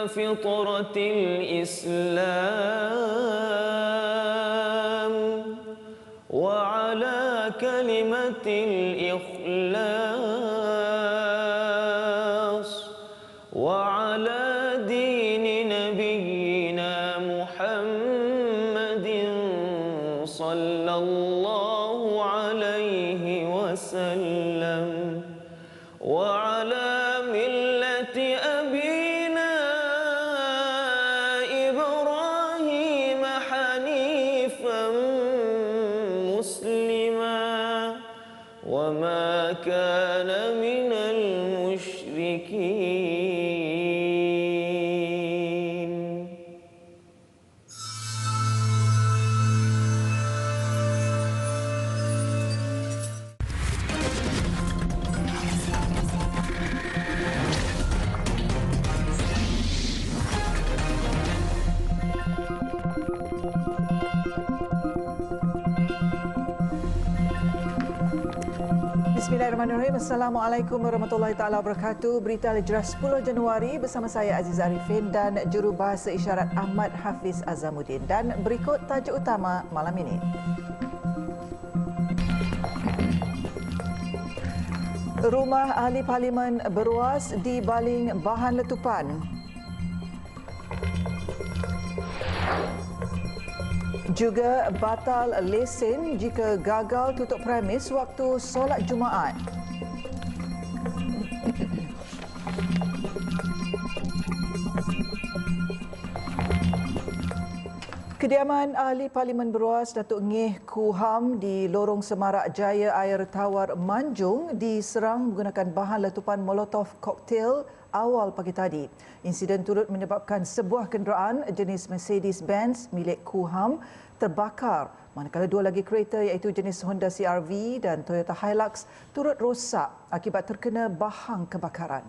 فطرة الإسلام وعلى كلمة الإخلاص وعلى دين نبينا محمد صلى الله عليه وسلم وعلى ملة أبينا إبراهيم حنيفا مسلما وما كان من المشركين. Bismillahirrahmanirrahim. Assalamualaikum warahmatullahi taala wabarakatuh. Berita Lejeras 10 Januari bersama saya Aziz Arifin dan jurubahasa isyarat Ahmad Hafiz Azamuddin. Dan berikut tajuk utama malam ini. Rumah Ahli Parlimen beruas di baling bahan letupan. Juga batal lesen jika gagal tutup premis waktu solat Jumaat. Kediaman Ahli Parlimen beruas Datuk Ngeh Kuham di Lorong Semarak Jaya Air Tawar Manjung diserang menggunakan bahan letupan molotov koktail awal pagi tadi. Insiden turut menyebabkan sebuah kenderaan jenis Mercedes-Benz milik Kuham terbakar, manakala dua lagi kereta iaitu jenis Honda CR-V dan Toyota Hilux turut rosak akibat terkena bahang kebakaran.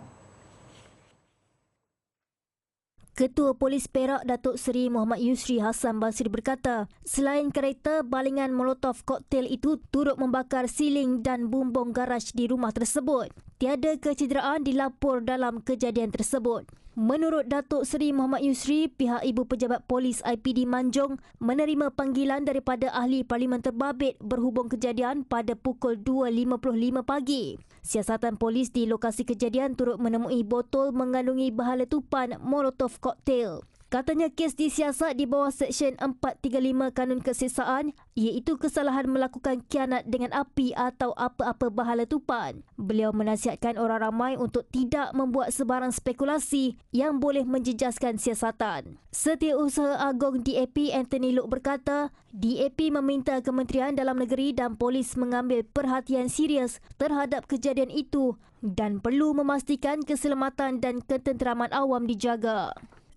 Ketua Polis Perak Datuk Seri Muhammad Yusri Hassan Basri berkata, selain kereta, balingan molotov koktail itu turut membakar siling dan bumbung garaj di rumah tersebut. Tiada kecederaan dilapor dalam kejadian tersebut. Menurut Datuk Seri Muhammad Yusri, pihak Ibu Pejabat Polis IPD Manjung menerima panggilan daripada Ahli Parlimen terbabit berhubung kejadian pada pukul 2.55 pagi. Siasatan polis di lokasi kejadian turut menemui botol mengandungi bahan letupan molotov koktail. Katanya kes disiasat di bawah Seksyen 435 Kanun Keseksaan iaitu kesalahan melakukan khianat dengan api atau apa-apa bahan letupan. Beliau menasihatkan orang ramai untuk tidak membuat sebarang spekulasi yang boleh menjejaskan siasatan. Setiausaha Agong DAP Anthony Look berkata, DAP meminta Kementerian Dalam Negeri dan Polis mengambil perhatian serius terhadap kejadian itu dan perlu memastikan keselamatan dan ketenteraman awam dijaga.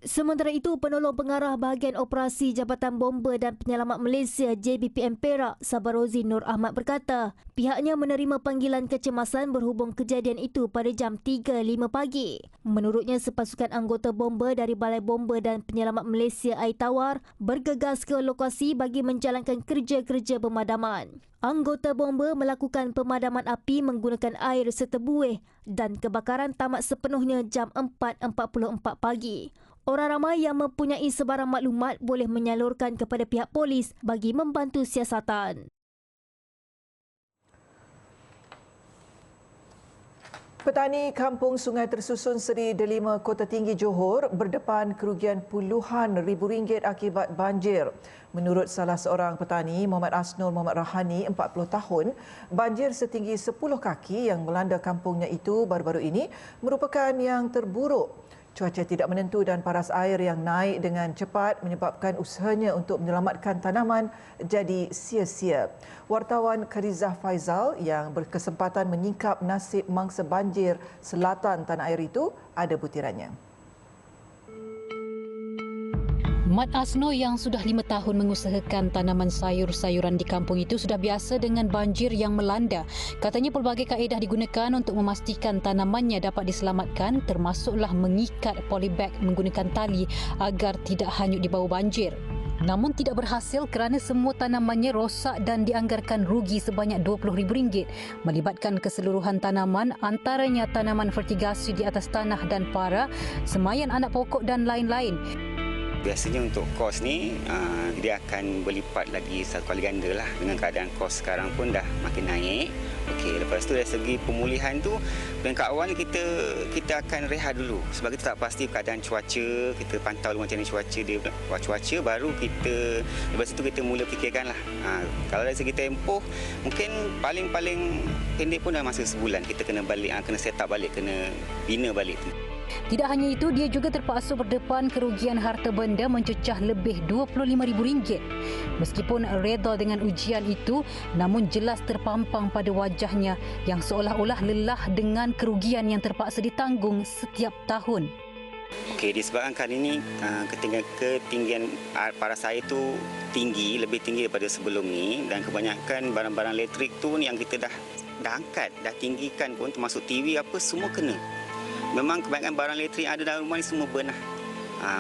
Sementara itu, penolong pengarah bahagian operasi Jabatan Bomba dan Penyelamat Malaysia JBPM Perak, Sabarozi Nur Ahmad berkata, pihaknya menerima panggilan kecemasan berhubung kejadian itu pada jam 3.05 pagi. Menurutnya, sepasukan anggota bomba dari Balai Bomba dan Penyelamat Malaysia Air Tawar bergegas ke lokasi bagi menjalankan kerja-kerja pemadaman. Anggota bomba melakukan pemadaman api menggunakan air serta buih dan kebakaran tamat sepenuhnya jam 4.44 pagi. Orang ramai yang mempunyai sebarang maklumat boleh menyalurkan kepada pihak polis bagi membantu siasatan. Petani Kampung Sungai Tersusun Seri Delima Kota Tinggi Johor berdepan kerugian puluhan ribu ringgit akibat banjir. Menurut salah seorang petani, Muhammad Asnur Muhammad Rahani, 40 tahun, banjir setinggi 10 kaki yang melanda kampungnya itu baru-baru ini merupakan yang terburuk. Cuaca tidak menentu dan paras air yang naik dengan cepat menyebabkan usahanya untuk menyelamatkan tanaman jadi sia-sia. Wartawan Karizah Faizal yang berkesempatan menyingkap nasib mangsa banjir selatan tanah air itu ada butirannya. Mat Asno yang sudah 5 tahun mengusahakan tanaman sayur-sayuran di kampung itu sudah biasa dengan banjir yang melanda. Katanya pelbagai kaedah digunakan untuk memastikan tanamannya dapat diselamatkan, termasuklah mengikat polybag menggunakan tali agar tidak hanyut di bawah banjir. Namun tidak berhasil kerana semua tanamannya rosak dan dianggarkan rugi sebanyak RM20,000 melibatkan keseluruhan tanaman, antaranya tanaman fertigasi di atas tanah dan para, semaian anak pokok dan lain-lain. Biasanya untuk kos ni dia akan berlipat lagi satu kali ganda lah dengan keadaan kos sekarang pun dah makin naik. Okey, lepas tu dari segi pemulihan tu peringkat awal kita akan rehat dulu sebab kita tak pasti keadaan cuaca, kita pantau macam ni cuaca baru kita lepas itu kita mula fikirkan lah. Kalau dari segi tempoh mungkin paling pendek pun dah masa sebulan kita kena balik kena set up balik, kena bina balik tu. Tidak hanya itu, dia juga terpaksa berdepan kerugian harta benda mencecah lebih RM25,000. Meskipun reda dengan ujian itu, namun jelas terpampang pada wajahnya yang seolah-olah lelah dengan kerugian yang terpaksa ditanggung setiap tahun. Okey, disebabkan kali ini ketinggian paras air tu lebih tinggi daripada sebelum ni dan kebanyakan barang-barang elektrik tu yang kita dah angkat, dah tinggikan pun termasuk TV apa semua kena. Memang kebanyakan barang elektrik yang ada dalam rumah ni semua burn lah.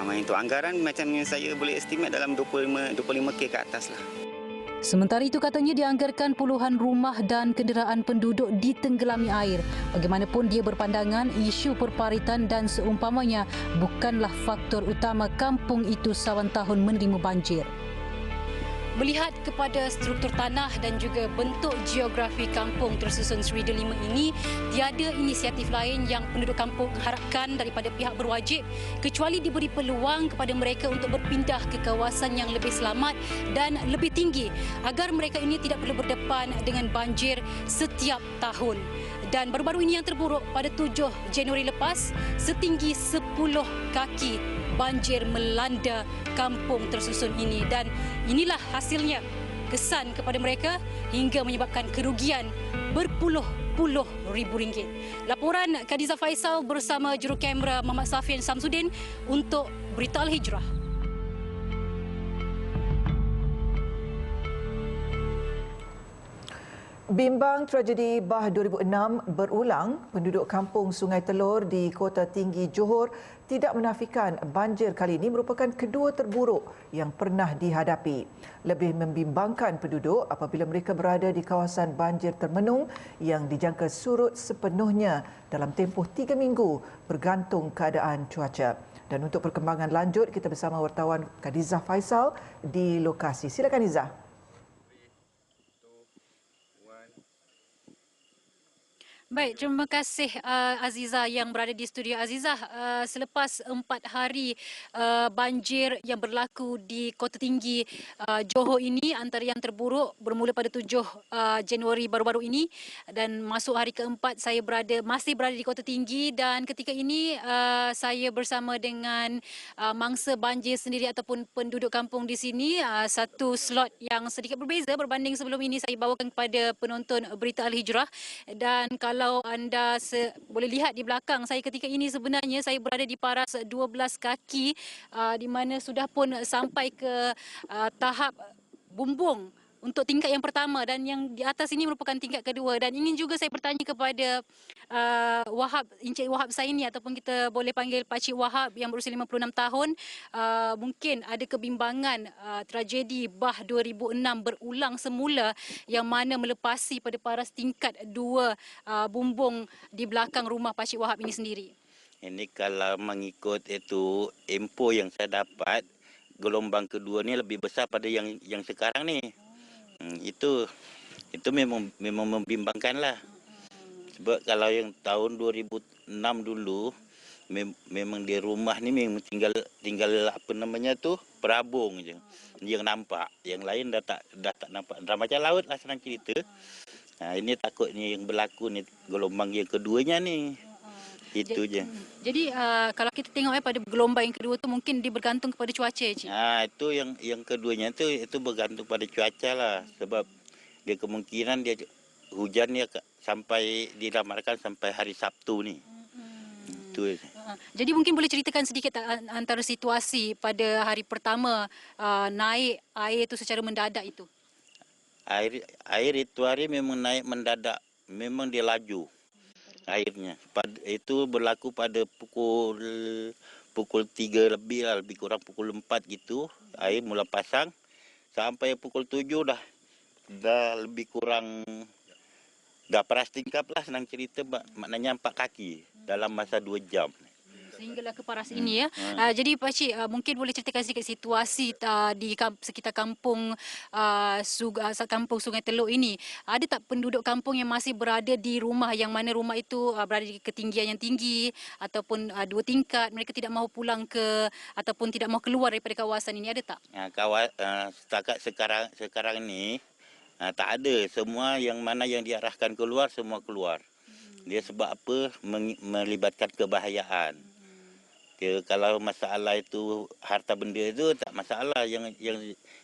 Main tu anggaran macam yang saya boleh estimate dalam 25K ke atas lah. Sementara itu katanya dianggarkan puluhan rumah dan kenderaan penduduk ditenggelami air. Bagaimanapun dia berpandangan isu perparitan dan seumpamanya bukanlah faktor utama kampung itu sawan tahun menerima banjir. Melihat kepada struktur tanah dan juga bentuk geografi kampung tersusun Seri Delima ini, tiada inisiatif lain yang penduduk kampung harapkan daripada pihak berwajib kecuali diberi peluang kepada mereka untuk berpindah ke kawasan yang lebih selamat dan lebih tinggi agar mereka ini tidak perlu berdepan dengan banjir setiap tahun. Dan baru-baru ini yang terburuk pada 7 Januari lepas, setinggi 10 kaki banjir melanda kampung tersusun ini dan inilah hasilnya, kesan kepada mereka hingga menyebabkan kerugian berpuluh-puluh ribu ringgit. Laporan Khadijah Faisal bersama jurukamera Muhammad Safian Samsudin untuk Berita Al-Hijrah. Bimbang tragedi Bah 2006 berulang, penduduk kampung Sungai Telur di Kota Tinggi Johor tidak menafikan banjir kali ini merupakan kedua terburuk yang pernah dihadapi. Lebih membimbangkan penduduk apabila mereka berada di kawasan banjir termenung yang dijangka surut sepenuhnya dalam tempoh 3 minggu bergantung keadaan cuaca. Dan untuk perkembangan lanjut, kita bersama wartawan Khadijah Faisal di lokasi. Silakan Izzah. Baik, terima kasih Aziza yang berada di studio. Aziza, selepas 4 hari banjir yang berlaku di Kota Tinggi Johor ini, antara yang terburuk bermula pada 7 Januari baru-baru ini dan masuk hari keempat saya masih berada di Kota Tinggi dan ketika ini saya bersama dengan mangsa banjir sendiri ataupun penduduk kampung di sini. Satu slot yang sedikit berbeza berbanding sebelum ini saya bawakan kepada penonton Berita Al-Hijrah. Dan kalau anda boleh lihat di belakang saya ketika ini, sebenarnya saya berada di paras 12 kaki di mana sudah pun sampai ke tahap bumbung untuk tingkat yang pertama dan yang di atas ini merupakan tingkat kedua. Dan ingin juga saya bertanya kepada Encik Wahab Saini ataupun kita boleh panggil Pakcik Wahab yang berusia 56 tahun. Mungkin ada kebimbangan tragedi Bah 2006 berulang semula yang mana melepasi pada paras tingkat 2 bumbung di belakang rumah Pakcik Wahab ini sendiri. Ini kalau mengikut itu info yang saya dapat, gelombang kedua ni lebih besar pada yang sekarang ni. Itu memang membimbangkan lah. Sebab kalau yang tahun 2006 dulu memang di rumah ni memang tinggal apa namanya tu perabung je yang nampak, yang lain dah tak nampak. Dah macam laut lah senang cerita. Ini takutnya yang berlaku ni gelombang yang keduanya ni. Itu je. Jadi kalau kita tengok pada gelombang yang kedua tu mungkin dia bergantung kepada cuaca, Cik. Itu yang keduanya itu bergantung pada cuaca lah, sebab dia kemungkinan dia hujan dia sampai diramalkan sampai hari Sabtu ni. Itu. Jadi mungkin boleh ceritakan sedikit antara situasi pada hari pertama naik air itu secara mendadak itu. Air itu hari memang naik mendadak, memang dia laju. Airnya itu berlaku pada pukul pukul 3 lebih lah, lebih kurang pukul 4 gitu, air mula pasang. Sampai pukul 7 dah lebih kurang, dah peras tingkap lah, senang cerita, maknanya 4 kaki dalam masa 2 jam. Sehinggalah ke paras ini ya. Jadi Pakcik mungkin boleh ceritakan sedikit situasi di sekitar kampung kampung Sungai Teluk ini. Ada tak penduduk kampung yang masih berada di rumah yang mana rumah itu berada di ketinggian yang tinggi ataupun 2 tingkat, mereka tidak mahu pulang ataupun tidak mahu keluar daripada kawasan ini, ada tak? Setakat sekarang ni tak ada. Semua yang mana yang diarahkan keluar semua keluar. Dia sebab apa? Melibatkan kebahayaan. Kalau masalah itu harta benda itu tak masalah, yang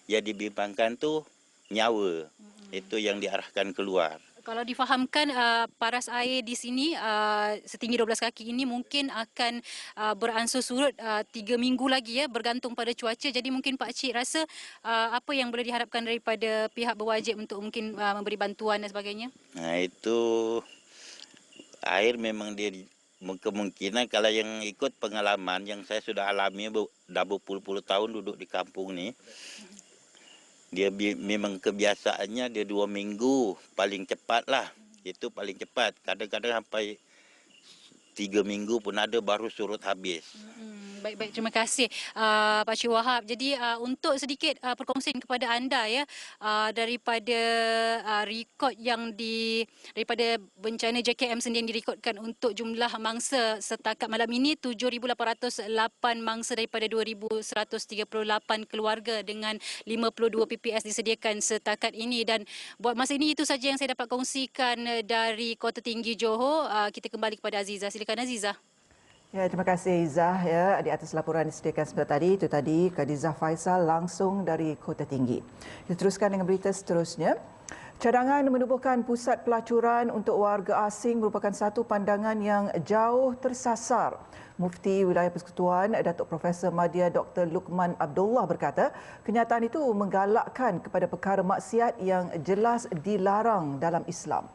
dibimbangkan tu nyawa. Itu yang diarahkan keluar. Kalau difahamkan paras air di sini setinggi 12 kaki ini mungkin akan beransur surut 3 minggu lagi ya, bergantung pada cuaca. Jadi mungkin Pakcik rasa apa yang boleh diharapkan daripada pihak berwajib untuk mungkin memberi bantuan dan sebagainya? Itu air memang dia kemungkinan, kalau yang ikut pengalaman yang saya sudah alami dah berpuluh-puluh tahun duduk di kampung ni, dia memang kebiasaannya dia 2 minggu paling cepat lah. Itu paling cepat. Kadang-kadang sampai 3 minggu pun ada baru surut habis. Baik, terima kasih Pakcik Wahab. Jadi untuk sedikit perkongsian kepada anda ya, daripada rekod daripada bencana JKM sendiri yang direkodkan untuk jumlah mangsa setakat malam ini 7,808 mangsa daripada 2,138 keluarga dengan 52 PPS disediakan setakat ini. Dan buat masa ini itu saja yang saya dapat kongsikan dari Kota Tinggi Johor. Kita kembali kepada Aziza. Silakan Aziza. Ya, terima kasih Izzah ya di atas laporan disediakan sebentar tadi. Itu tadi Khadijah Faisal langsung dari Kota Tinggi. Kita teruskan dengan berita seterusnya. Cadangan menubuhkan pusat pelacuran untuk warga asing merupakan satu pandangan yang jauh tersasar. Mufti Wilayah Persekutuan Datuk Profesor Madya Dr. Luqman Abdullah berkata, kenyataan itu menggalakkan kepada perkara maksiat yang jelas dilarang dalam Islam.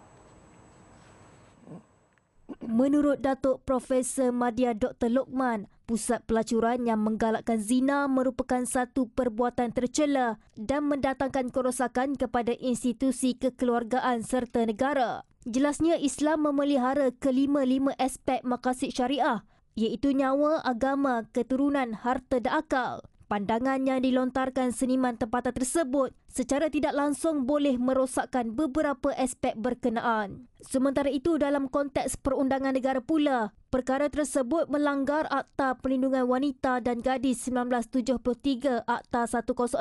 Menurut Datuk Profesor Madya Dr. Luqman, pusat pelacuran yang menggalakkan zina merupakan satu perbuatan tercela dan mendatangkan kerosakan kepada institusi kekeluargaan serta negara. Jelasnya Islam memelihara kelima-lima aspek maqasid syariah, iaitu nyawa, agama, keturunan, harta dan akal. Pandangan yang dilontarkan seniman tempatan tersebut secara tidak langsung boleh merosakkan beberapa aspek berkenaan. Sementara itu, dalam konteks perundangan negara pula, perkara tersebut melanggar Akta Perlindungan Wanita dan Gadis 1973 Akta 106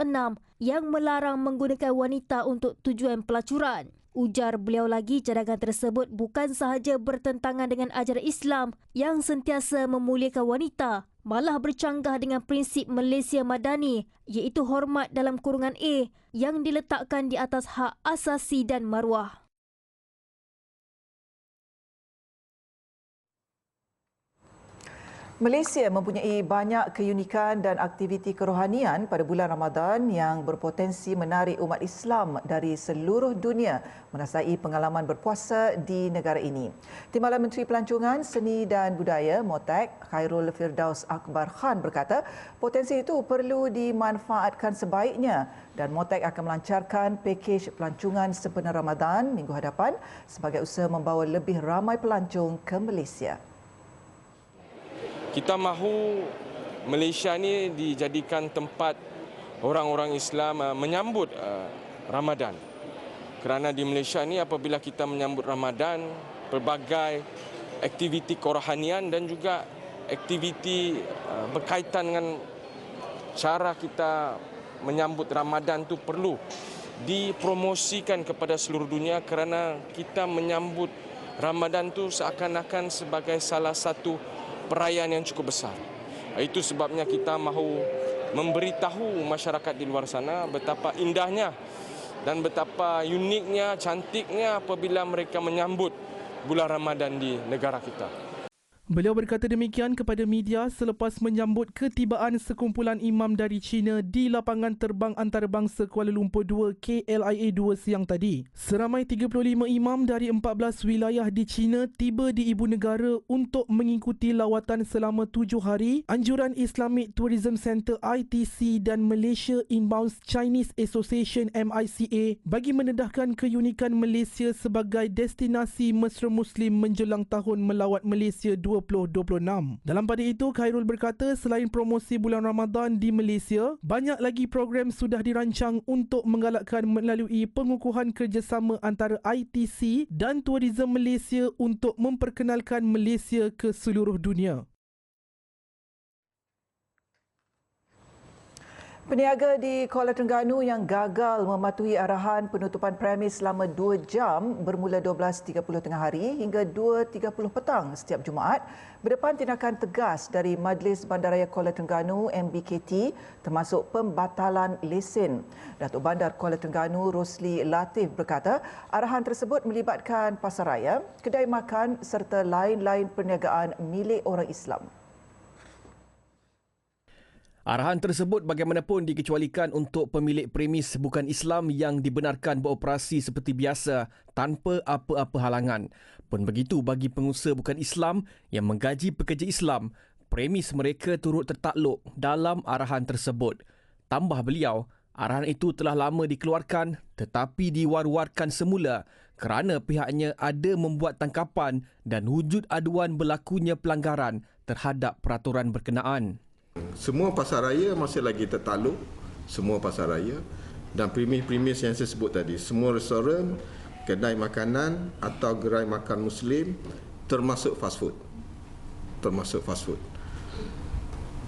yang melarang menggunakan wanita untuk tujuan pelacuran. Ujar beliau lagi, cadangan tersebut bukan sahaja bertentangan dengan ajaran Islam yang sentiasa memuliakan wanita, malah bercanggah dengan prinsip Malaysia Madani, iaitu hormat dalam kurungan A yang diletakkan di atas hak asasi dan maruah. Malaysia mempunyai banyak keunikan dan aktiviti kerohanian pada bulan Ramadan yang berpotensi menarik umat Islam dari seluruh dunia merasai pengalaman berpuasa di negara ini. Timbalan Menteri Pelancongan, Seni dan Budaya MOTAK Khairul Firdaus Akbar Khan berkata, potensi itu perlu dimanfaatkan sebaiknya dan MOTAK akan melancarkan pakej pelancongan sempena Ramadan minggu hadapan sebagai usaha membawa lebih ramai pelancong ke Malaysia. Kita mahu Malaysia ni dijadikan tempat orang-orang Islam menyambut Ramadan. Kerana di Malaysia ni apabila kita menyambut Ramadan, pelbagai aktiviti kerohanian dan juga aktiviti berkaitan dengan cara kita menyambut Ramadan tu perlu dipromosikan kepada seluruh dunia, kerana kita menyambut Ramadan tu seakan-akan sebagai salah satu perayaan yang cukup besar. Itu sebabnya kita mahu memberitahu masyarakat di luar sana betapa indahnya dan betapa uniknya, cantiknya apabila mereka menyambut bulan Ramadan di negara kita. Beliau berkata demikian kepada media selepas menyambut ketibaan sekumpulan imam dari China di lapangan terbang antarabangsa Kuala Lumpur 2 KLIA 2 siang tadi. Seramai 35 imam dari 14 wilayah di China tiba di ibu negara untuk mengikuti lawatan selama 7 hari anjuran Islamic Tourism Centre ITC dan Malaysia Inbound Chinese Association MICA bagi mendedahkan keunikan Malaysia sebagai destinasi mesra Muslim menjelang tahun melawat Malaysia 2026. Dalam pada itu, Khairul berkata selain promosi bulan Ramadan di Malaysia, banyak lagi program sudah dirancang untuk menggalakkan melalui pengukuhan kerjasama antara ITC dan Tourism Malaysia untuk memperkenalkan Malaysia ke seluruh dunia. Peniaga di Kuala Terengganu yang gagal mematuhi arahan penutupan premis selama 2 jam bermula 12.30 tengah hari hingga 2.30 petang setiap Jumaat berdepan tindakan tegas dari Majlis Bandaraya Kuala Terengganu MBKT termasuk pembatalan lesen. Datuk Bandar Kuala Terengganu Rosli Latif berkata arahan tersebut melibatkan pasaraya, kedai makan serta lain-lain perniagaan milik orang Islam. Arahan tersebut bagaimanapun dikecualikan untuk pemilik premis bukan Islam yang dibenarkan beroperasi seperti biasa tanpa apa-apa halangan. Pun begitu bagi pengusaha bukan Islam yang menggaji pekerja Islam, premis mereka turut tertakluk dalam arahan tersebut. Tambah beliau, arahan itu telah lama dikeluarkan tetapi diwar-warkan semula kerana pihaknya ada membuat tangkapan dan wujud aduan berlakunya pelanggaran terhadap peraturan berkenaan. Semua pasaraya masih lagi tertakluk, semua pasaraya dan premis-premis yang saya sebut tadi, semua restoran, kedai makanan atau gerai makan Muslim termasuk fast food.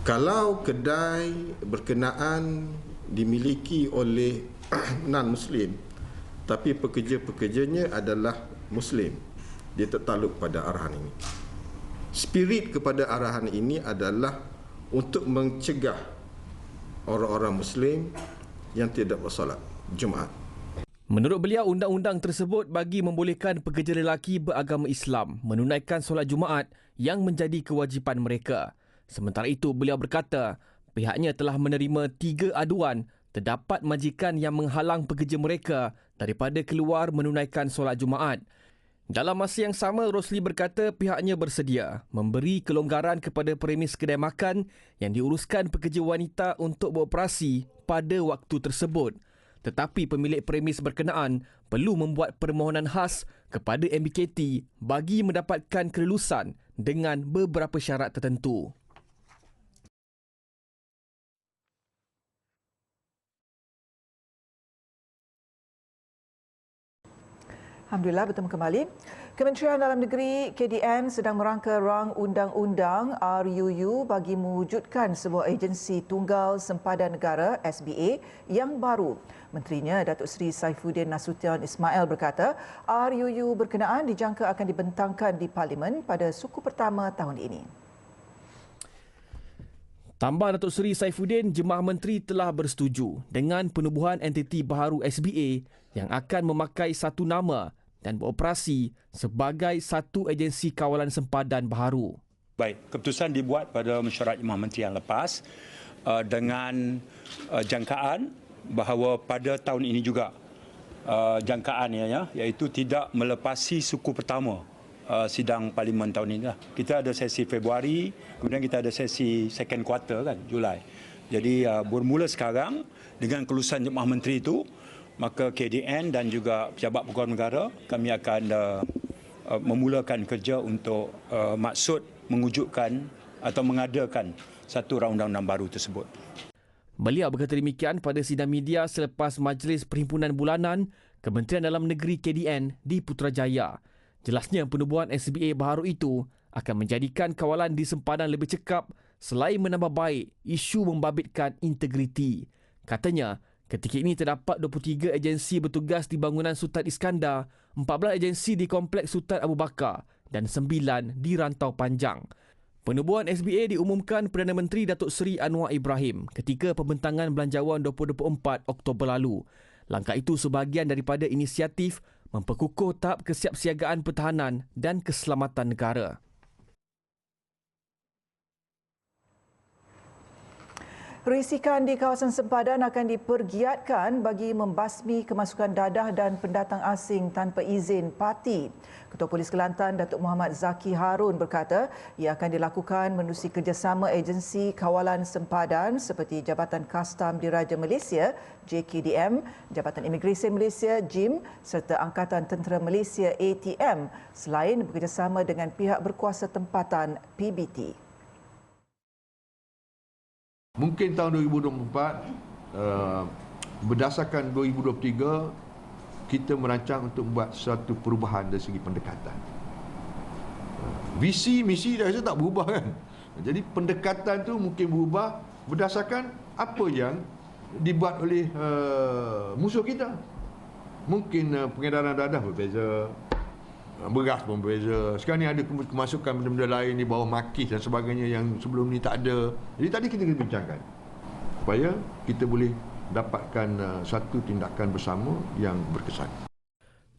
Kalau kedai berkenaan dimiliki oleh non-Muslim tapi pekerja-pekerjanya adalah Muslim, dia tertakluk pada arahan ini. Spirit kepada arahan ini adalah untuk mencegah orang-orang Muslim yang tidak bersolat Jumaat. Menurut beliau, undang-undang tersebut bagi membolehkan pekerja lelaki beragama Islam menunaikan solat Jumaat yang menjadi kewajipan mereka. Sementara itu, beliau berkata pihaknya telah menerima 3 aduan terdapat majikan yang menghalang pekerja mereka daripada keluar menunaikan solat Jumaat. Dalam masa yang sama, Rosli berkata pihaknya bersedia memberi kelonggaran kepada premis kedai makan yang diuruskan pekerja wanita untuk beroperasi pada waktu tersebut. Tetapi pemilik premis berkenaan perlu membuat permohonan khas kepada MBKT bagi mendapatkan kelulusan dengan beberapa syarat tertentu. Alhamdulillah, bertemu kembali. Kementerian Dalam Negeri KDN sedang merangka rang undang-undang RUU bagi mewujudkan sebuah agensi tunggal sempadan negara SBA yang baru. Menterinya Datuk Seri Saifuddin Nasution Ismail berkata RUU berkenaan dijangka akan dibentangkan di Parlimen pada suku pertama tahun ini. Tambah Datuk Seri Saifuddin, Jemaah Menteri telah bersetuju dengan penubuhan entiti baharu SBA yang akan memakai satu nama dan beroperasi sebagai satu agensi kawalan sempadan baharu. Baik, keputusan dibuat pada mesyuarat Jemaah Menteri yang lepas dengan jangkaan bahawa pada tahun ini juga jangkaannya iaitu tidak melepasi suku pertama sidang Parlimen tahun ini. Kita ada sesi Februari, kemudian kita ada sesi second quarter kan, Julai. Jadi bermula sekarang dengan kelulusan Jemaah Menteri itu, maka KDN dan juga pejabat pegawai negara kami akan memulakan kerja untuk maksud mewujudkan atau mengadakan satu rang undang-undang baru tersebut. Beliau berkata demikian pada sidang media selepas Majlis Perhimpunan Bulanan Kementerian Dalam Negeri KDN di Putrajaya. Jelasnya penubuhan SBA baharu itu akan menjadikan kawalan di sempadan lebih cekap selain menambah baik isu membabitkan integriti. Katanya, ketika ini terdapat 23 agensi bertugas di bangunan Sultan Iskandar, 14 agensi di Kompleks Sultan Abu Bakar dan 9 di Rantau Panjang. Penubuhan SBA diumumkan Perdana Menteri Datuk Seri Anwar Ibrahim ketika pembentangan Belanjawan 2024 Oktober lalu. Langkah itu sebahagian daripada inisiatif memperkukuh tahap kesiapsiagaan pertahanan dan keselamatan negara. Perisikan di kawasan sempadan akan dipergiatkan bagi membasmi kemasukan dadah dan pendatang asing tanpa izin parti. Ketua Polis Kelantan Datuk Muhammad Zaki Harun berkata ia akan dilakukan menerusi kerjasama agensi kawalan sempadan seperti Jabatan Kastam Diraja Malaysia JKDM, Jabatan Imigresen Malaysia JIM serta Angkatan Tentera Malaysia ATM selain bekerjasama dengan pihak berkuasa tempatan PBT. Mungkin tahun 2024, berdasarkan 2023, kita merancang untuk membuat satu perubahan dari segi pendekatan. Visi, misi dah rasa tak berubah kan. Jadi pendekatan tu mungkin berubah berdasarkan apa yang dibuat oleh musuh kita. Mungkin pengedaran dadah berbeza, beras pun berbeza. Sekarang ni ada kemasukan benda-benda lain di bawah makis dan sebagainya yang sebelum ni tak ada. Jadi tadi kita kena bincangkan supaya kita boleh dapatkan satu tindakan bersama yang berkesan.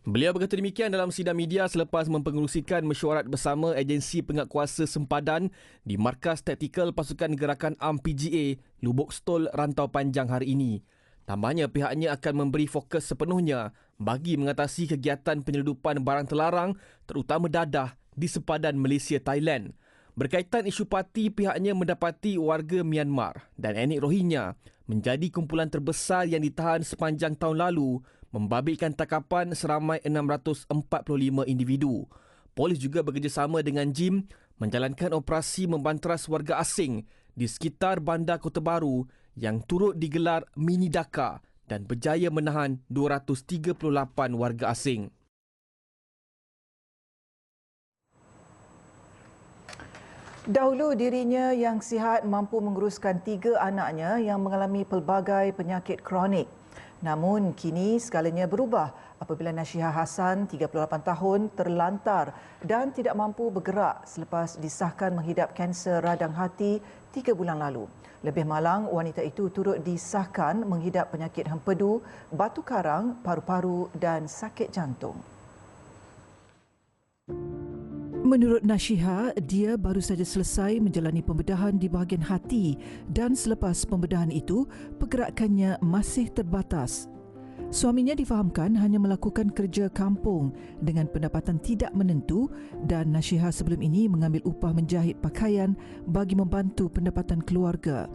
Beliau berkata demikian dalam sidang media selepas mempengerusikan mesyuarat bersama agensi penguatkuasa sempadan di Markas Taktikal Pasukan Gerakan Am PGA, Lubuk Stol, Rantau Panjang hari ini. Tambahnya pihaknya akan memberi fokus sepenuhnya bagi mengatasi kegiatan penyeludupan barang terlarang terutama dadah di sempadan Malaysia Thailand. Berkaitan isu parti, pihaknya mendapati warga Myanmar dan etnik Rohingya menjadi kumpulan terbesar yang ditahan sepanjang tahun lalu, membabitkan tangkapan seramai 645 individu. Polis juga bekerjasama dengan JIM menjalankan operasi membanteras warga asing di sekitar Bandar Kota Baru yang turut digelar Mini Dhaka dan berjaya menahan 238 warga asing. Dahulu dirinya yang sihat mampu menguruskan 3 anaknya yang mengalami pelbagai penyakit kronik. Namun kini segalanya berubah apabila Nashiha Hassan, 38 tahun, terlantar dan tidak mampu bergerak selepas disahkan menghidap kanser radang hati 3 bulan lalu. Lebih malang, wanita itu turut disahkan menghidap penyakit hempedu, batu karang, paru-paru dan sakit jantung. Menurut Nashiha, dia baru saja selesai menjalani pembedahan di bahagian hati dan selepas pembedahan itu, pergerakannya masih terbatas. Suaminya difahamkan hanya melakukan kerja kampung dengan pendapatan tidak menentu dan Nashiha sebelum ini mengambil upah menjahit pakaian bagi membantu pendapatan keluarga.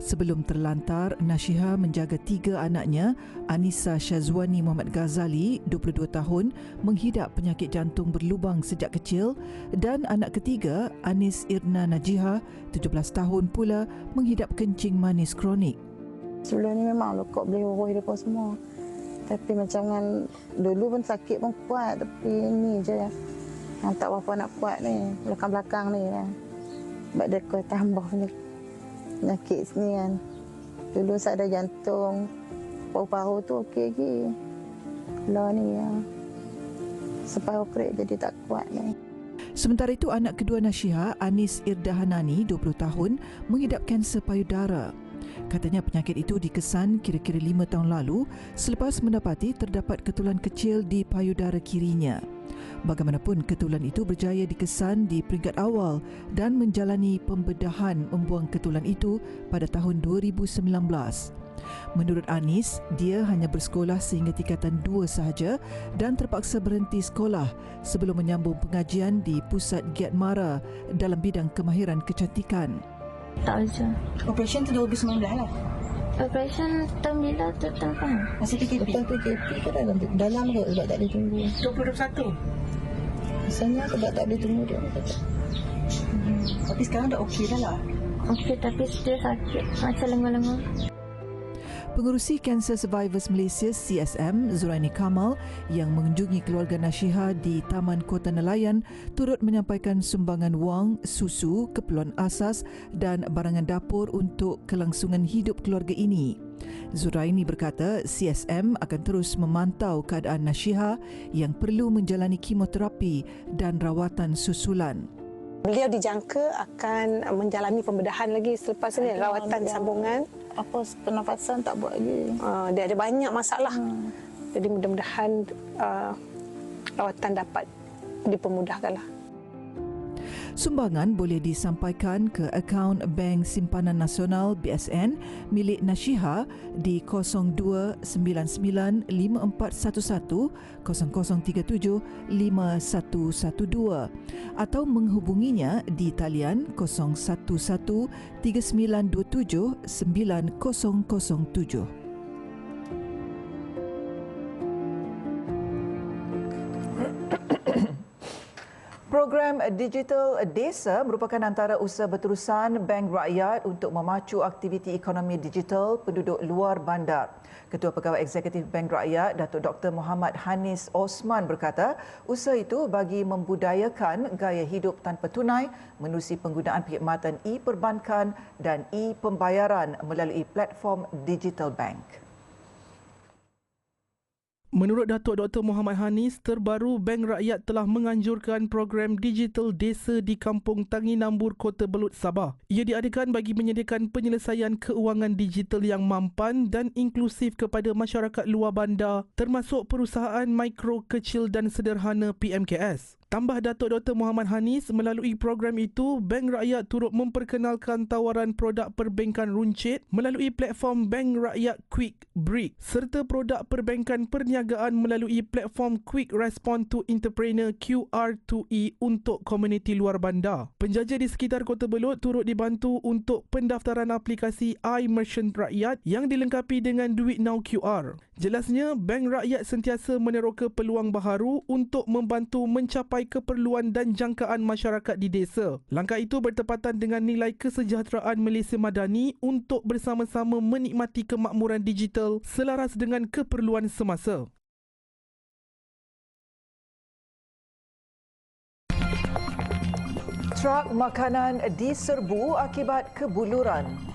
Sebelum terlantar, Nashiha menjaga 3 anaknya, Anissa Syazwani Muhammad Ghazali, 22 tahun, menghidap penyakit jantung berlubang sejak kecil dan anak ketiga, Anis Irna Najiha, 17 tahun pula, menghidap kencing manis kronik. Sebelum ni memang lekuk boleh uruh hidup semua. Tapi macam kan dulu pun sakit pun kuat, tapi ni je yang tak apa-apa nak kuat ni, belakang-belakang ni kan. Sebab dia kau tambah penyakit sini kan. Dulu saya ada jantung, paru-paru tu okey lagi. Kalau ni ya, separuh kerik jadi tak kuat ni. Sementara itu, anak kedua Nashiha, Anis Irdahanani, 20 tahun, mengidap kanser payudara. Katanya penyakit itu dikesan kira-kira 5 tahun lalu selepas mendapati terdapat ketulan kecil di payudara kirinya. Bagaimanapun, ketulan itu berjaya dikesan di peringkat awal dan menjalani pembedahan membuang ketulan itu pada tahun 2019. Menurut Anis, dia hanya bersekolah sehingga tingkatan 2 sahaja dan terpaksa berhenti sekolah sebelum menyambung pengajian di Pusat Giat Mara dalam bidang kemahiran kecantikan. Tak macam. Operasi tu 2019 lah. Operasi tahun bila tu tak faham. Masih PKP? Betul PKP ke dalam ke sebab tak boleh tunggu? 2021. Rasanya sebab tak boleh tunggu dia. Tapi sekarang dah okey dah lah. Okey, tapi still sakit. Macam lengur-lengur. Pengerusi Cancer Survivors Malaysia CSM, Zuraini Kamal, yang mengunjungi keluarga Nashiha di Taman Kota Nelayan turut menyampaikan sumbangan wang, susu, keperluan asas dan barangan dapur untuk kelangsungan hidup keluarga ini. Zuraini berkata CSM akan terus memantau keadaan Nashiha yang perlu menjalani kemoterapi dan rawatan susulan. Beliau dijangka akan menjalani pembedahan lagi selepas ini, rawatan sambungan. Apa pernafasan tak buat lagi. Dia ada banyak masalah. Jadi mudah-mudahan rawatan dapat dipermudahkanlah. Sumbangan boleh disampaikan ke akaun Bank Simpanan Nasional BSN milik Nashiha di 02995411 0037 5112 atau menghubunginya di talian 011 3927 9007. Program Digital Desa merupakan antara usaha berterusan Bank Rakyat untuk memacu aktiviti ekonomi digital penduduk luar bandar. Ketua Pegawai Eksekutif Bank Rakyat, Datuk Dr. Muhammad Hanis Osman berkata, usaha itu bagi membudayakan gaya hidup tanpa tunai menerusi penggunaan perkhidmatan e-perbankan dan e-pembayaran melalui platform digital bank. Menurut Datuk Dr. Muhammad Hanis, terbaru Bank Rakyat telah menganjurkan program Digital Desa di Kampung Tangi Nambur, Kota Belud, Sabah. Ia diadakan bagi menyediakan penyelesaian keuangan digital yang mampan dan inklusif kepada masyarakat luar bandar, termasuk perusahaan mikro, kecil dan sederhana PMKS. Tambah Datuk Dr. Muhammad Hanis, melalui program itu, Bank Rakyat turut memperkenalkan tawaran produk perbankan runcit melalui platform Bank Rakyat Quick Brick serta produk perbankan perniagaan melalui platform Quick Response to Entrepreneur QR2E untuk komuniti luar bandar. Penjaja di sekitar Kota Belud turut dibantu untuk pendaftaran aplikasi iMerchant Rakyat yang dilengkapi dengan Duit Now QR. Jelasnya, Bank Rakyat sentiasa meneroka peluang baharu untuk membantu mencapai keperluan dan jangkaan masyarakat di desa. Langkah itu bertepatan dengan nilai kesejahteraan Malaysia Madani untuk bersama-sama menikmati kemakmuran digital selaras dengan keperluan semasa. Trak makanan diserbu akibat kebuluran.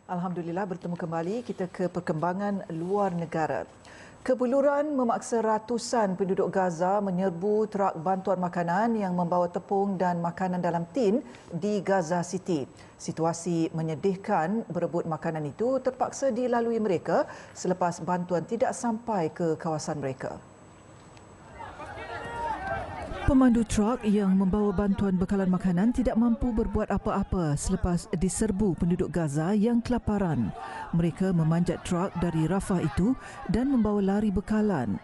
Alhamdulillah, bertemu kembali kita ke perkembangan luar negara. Kebuluran memaksa ratusan penduduk Gaza menyerbu trak bantuan makanan yang membawa tepung dan makanan dalam tin di Gaza City. Situasi menyedihkan berebut makanan itu terpaksa dilalui mereka selepas bantuan tidak sampai ke kawasan mereka. Pemandu trak yang membawa bantuan bekalan makanan tidak mampu berbuat apa-apa selepas diserbu penduduk Gaza yang kelaparan. Mereka memanjat trak dari Rafah itu dan membawa lari bekalan.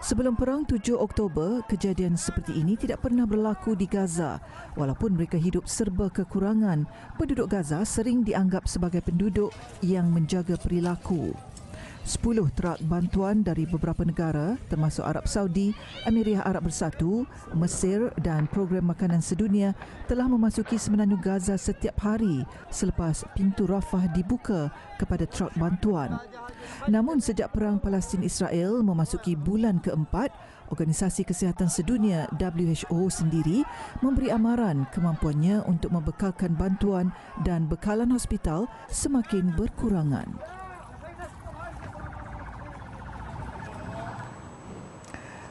Sebelum Perang 7 Oktober, kejadian seperti ini tidak pernah berlaku di Gaza. Walaupun mereka hidup serba kekurangan, penduduk Gaza sering dianggap sebagai penduduk yang menjaga perilaku. 10 trak bantuan dari beberapa negara termasuk Arab Saudi, Emirat Arab Bersatu, Mesir dan Program Makanan Sedunia telah memasuki semenanjung Gaza setiap hari selepas pintu Rafah dibuka kepada trak bantuan. Namun sejak Perang Palestin-Israel memasuki bulan keempat, Organisasi Kesihatan Sedunia WHO sendiri memberi amaran kemampuannya untuk membekalkan bantuan dan bekalan hospital semakin berkurangan.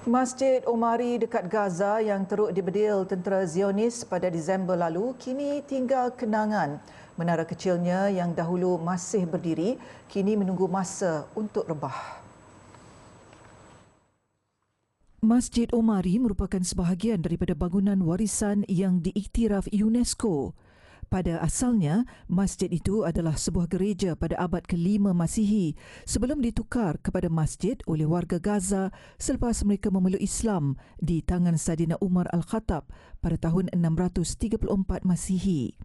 Masjid Omari dekat Gaza yang teruk dibedil tentera Zionis pada Disember lalu kini tinggal kenangan. Menara kecilnya yang dahulu masih berdiri kini menunggu masa untuk rebah. Masjid Omari merupakan sebahagian daripada bangunan warisan yang diiktiraf UNESCO. Pada asalnya, masjid itu adalah sebuah gereja pada abad ke-5 Masihi sebelum ditukar kepada masjid oleh warga Gaza selepas mereka memeluk Islam di tangan Saidina Umar Al-Khattab pada tahun 634 Masihi.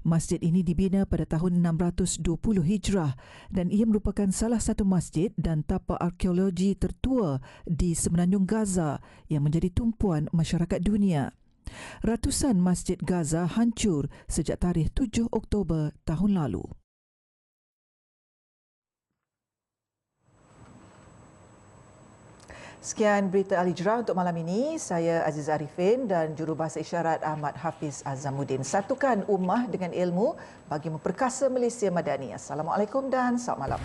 Masjid ini dibina pada tahun 620 Hijrah dan ia merupakan salah satu masjid dan tapak arkeologi tertua di semenanjung Gaza yang menjadi tumpuan masyarakat dunia. Ratusan masjid Gaza hancur sejak tarikh 7 Oktober tahun lalu. Sekian berita Al-Hijrah untuk malam ini. Saya Aziz Arifin dan jurubahasa isyarat Ahmad Hafiz Azamuddin. Satukan ummah dengan ilmu bagi memperkasa Malaysia Madani. Assalamualaikum dan selamat malam.